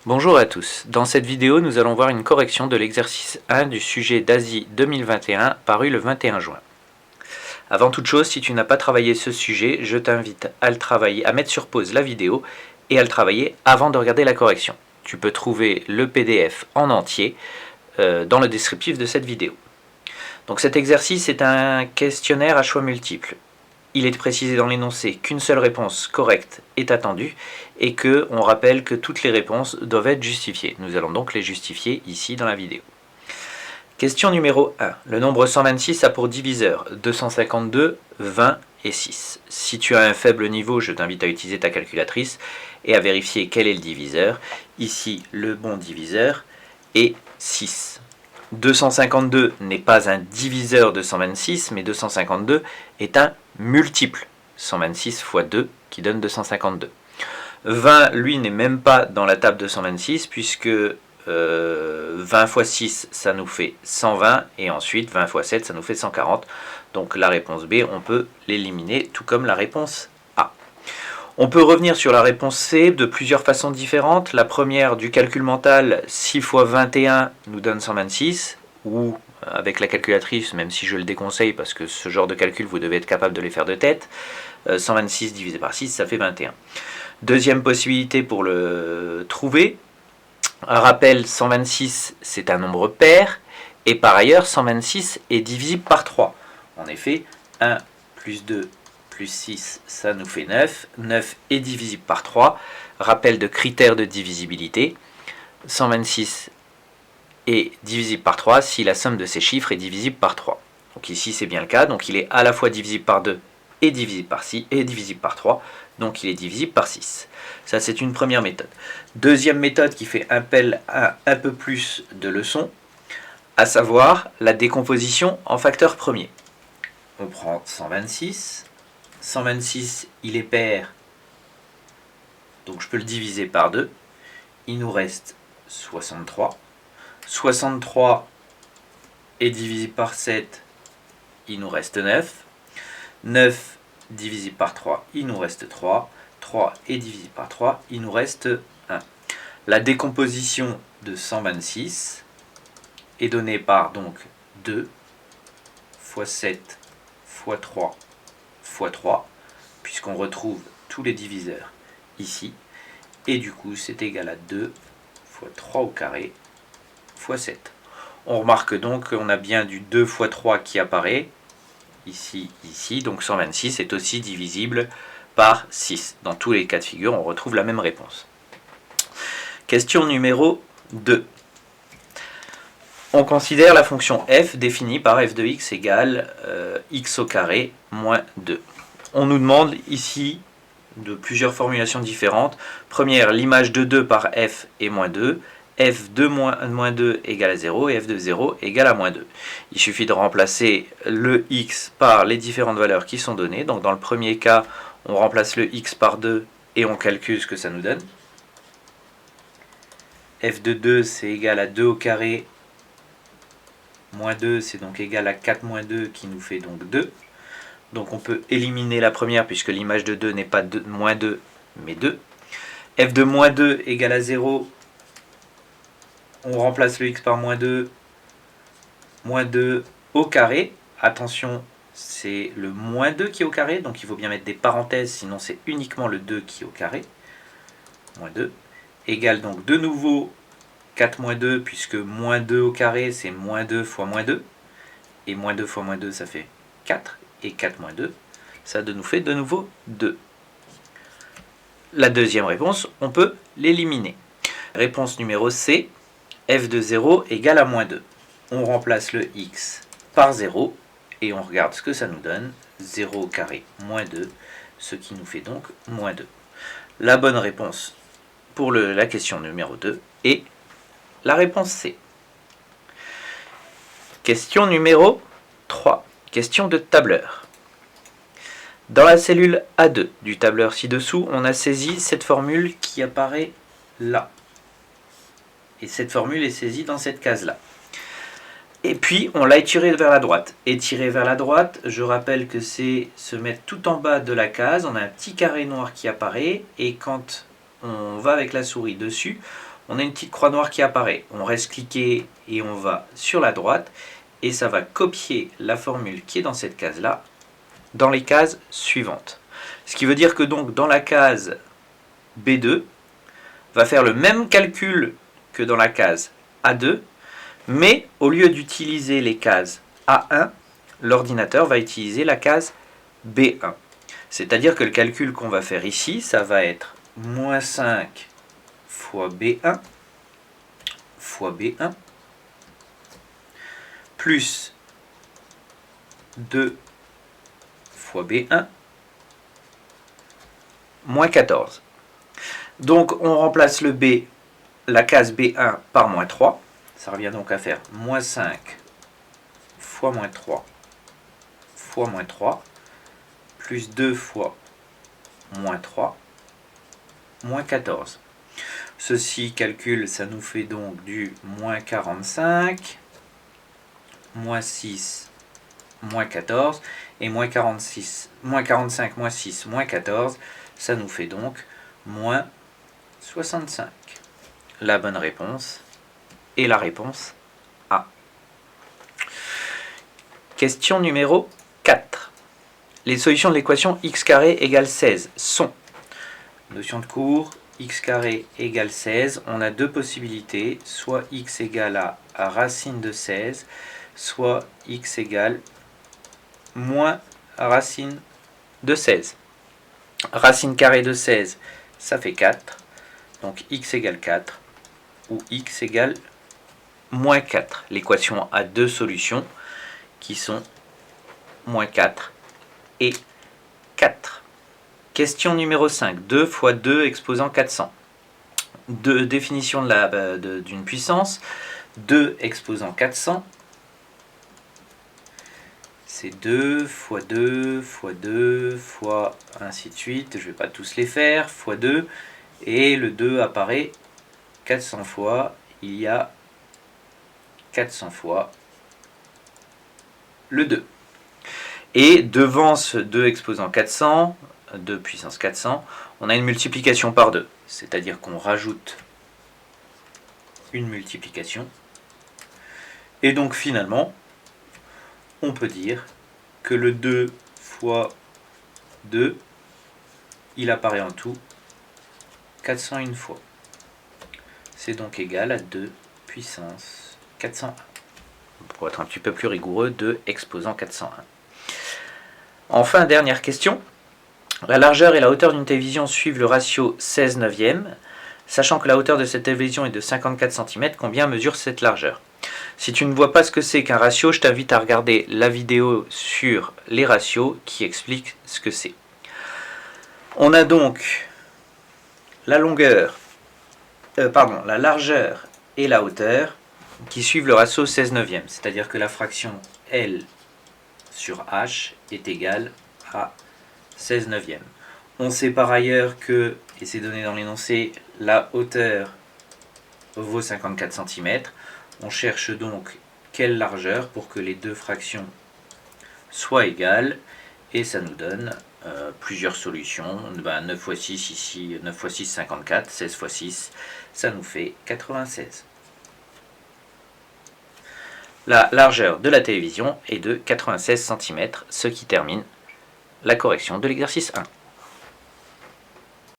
Bonjour à tous, dans cette vidéo nous allons voir une correction de l'exercice 1 du sujet d'Asie 2021 paru le 21 juin. Avant toute chose, si tu n'as pas travaillé ce sujet, je t'invite à le travailler, à mettre sur pause la vidéo et à le travailler avant de regarder la correction. Tu peux trouver le PDF en entier dans le descriptif de cette vidéo. Donc cet exercice est un questionnaire à choix multiples. Il est précisé dans l'énoncé qu'une seule réponse correcte est attendue et qu'on rappelle que toutes les réponses doivent être justifiées. Nous allons donc les justifier ici dans la vidéo. Question numéro 1. Le nombre 126 a pour diviseur 252, 20 et 6. Si tu as un faible niveau, je t'invite à utiliser ta calculatrice et à vérifier quel est le diviseur. Ici, le bon diviseur est 6. 252 n'est pas un diviseur de 126, mais 252 est un multiple. 126 fois 2 qui donne 252. 20, lui, n'est même pas dans la table de 126, puisque 20 fois 6, ça nous fait 120, et ensuite 20 fois 7, ça nous fait 140. Donc la réponse B, on peut l'éliminer, tout comme la réponse A. On peut revenir sur la réponse C de plusieurs façons différentes. La première, du calcul mental, 6 fois 21 nous donne 126, ou avec la calculatrice, même si je le déconseille parce que ce genre de calcul, vous devez être capable de les faire de tête. 126 divisé par 6, ça fait 21. Deuxième possibilité pour le trouver. Un rappel, 126, c'est un nombre pair, et par ailleurs, 126 est divisible par 3. En effet, 1 plus 2 plus 6, ça nous fait 9. 9 est divisible par 3. Rappel de critères de divisibilité. 126 est divisible par 3 si la somme de ces chiffres est divisible par 3. Donc ici, c'est bien le cas. Donc il est à la fois divisible par 2 et divisible par 6 et divisible par 3. Donc il est divisible par 6. Ça, c'est une première méthode. Deuxième méthode qui fait appel à un peu plus de leçons, à savoir la décomposition en facteurs premiers. On prend 126. 126, il est pair, donc je peux le diviser par 2. Il nous reste 63. 63 est divisible par 7, il nous reste 9. 9 divisé par 3, il nous reste 3. 3 est divisé par 3, il nous reste 1. La décomposition de 126 est donnée par donc 2 fois 7 fois 3 fois 3, puisqu'on retrouve tous les diviseurs ici. Et du coup, c'est égal à 2 fois 3 au carré fois 7. On remarque donc qu'on a bien du 2 fois 3 qui apparaît ici, ici. Donc 126 est aussi divisible par 6. Dans tous les cas de figure, on retrouve la même réponse. Question numéro 2. On considère la fonction f définie par f de x égale x au carré moins 2. On nous demande ici de plusieurs formulations différentes. Première, l'image de 2 par f est moins 2. f de moins 2 égale à 0 et f de 0 égale à moins 2. Il suffit de remplacer le x par les différentes valeurs qui sont données. Donc dans le premier cas, on remplace le x par 2 et on calcule ce que ça nous donne. f de 2, c'est égal à 2 au carré moins 2, c'est donc égal à 4 moins 2 qui nous fait donc 2. Donc on peut éliminer la première puisque l'image de 2 n'est pas moins 2 mais 2. f de moins 2 égale à 0. On remplace le x par moins 2 au carré. Attention, c'est le moins 2 qui est au carré, donc il faut bien mettre des parenthèses, sinon c'est uniquement le 2 qui est au carré. Moins 2 égale donc de nouveau 4 moins 2, puisque moins 2 au carré, c'est moins 2 fois moins 2. Et moins 2 fois moins 2, ça fait 4. Et 4 moins 2, ça nous fait de nouveau 2. La deuxième réponse, on peut l'éliminer. Réponse numéro C, f de 0 égale à moins 2. On remplace le x par 0 et on regarde ce que ça nous donne. 0 au carré moins 2, ce qui nous fait donc moins 2. La bonne réponse pour la question numéro 2 est la réponse C. Question numéro 3. Question de tableur. Dans la cellule A2 du tableur ci-dessous, on a saisi cette formule qui apparaît là. Et cette formule est saisie dans cette case-là. Et puis, on l'a étirée vers la droite. Étirée vers la droite, je rappelle que c'est se mettre tout en bas de la case. On a un petit carré noir qui apparaît. Et quand on va avec la souris dessus, on a une petite croix noire qui apparaît. On reste cliqué et on va sur la droite et ça va copier la formule qui est dans cette case-là dans les cases suivantes. Ce qui veut dire que donc dans la case B2 va faire le même calcul que dans la case A2, mais au lieu d'utiliser les cases A1, l'ordinateur va utiliser la case B1. C'est-à-dire que le calcul qu'on va faire ici, ça va être moins 5 fois B1 plus 2 fois B1 moins 14. Donc on remplace le B, la case B1 par moins 3. Ça revient donc à faire moins 5 fois moins 3 fois moins 3 plus 2 fois moins 3 moins 14. Ceci calcule, ça nous fait donc du moins 45, moins 6, moins 14, et moins 46, moins 45, moins 6, moins 14, ça nous fait donc moins 65. La bonne réponse est la réponse A. Question numéro 4. Les solutions de l'équation x carré égale 16 sont, notion de cours, x carré égale 16, on a deux possibilités, soit x égale à racine de 16, soit x égale moins racine de 16. Racine carrée de 16, ça fait 4, donc x égale 4, ou x égale moins 4. L'équation a deux solutions qui sont moins 4 et 4. Question numéro 5. 2 fois 2 exposant 400. Définition d'une puissance. 2 exposant 400. C'est 2 fois 2 fois 2 fois ainsi de suite. Je ne vais pas tous les faire. Fois 2. Et le 2 apparaît 400 fois. Il y a 400 fois le 2. Et devant ce 2 exposant 400, 2 puissance 400, on a une multiplication par 2. C'est-à-dire qu'on rajoute une multiplication. Et donc finalement, on peut dire que le 2 fois 2, il apparaît en tout 401 fois. C'est donc égal à 2 puissance 401. Pour être un petit peu plus rigoureux, 2 exposant 401. Enfin, dernière question. La largeur et la hauteur d'une télévision suivent le ratio 16/9. Sachant que la hauteur de cette télévision est de 54 cm, combien mesure cette largeur? Si tu ne vois pas ce que c'est qu'un ratio, je t'invite à regarder la vidéo sur les ratios qui explique ce que c'est. On a donc la la largeur et la hauteur qui suivent le ratio 16/9. C'est-à-dire que la fraction L sur H est égale à 16/9. On sait par ailleurs que, et c'est donné dans l'énoncé, la hauteur vaut 54 cm. On cherche donc quelle largeur pour que les deux fractions soient égales. Et ça nous donne plusieurs solutions. 9 fois 6 ici, 9 fois 6, 54. 16 fois 6, ça nous fait 96. La largeur de la télévision est de 96 cm, ce qui termine la correction de l'exercice 1.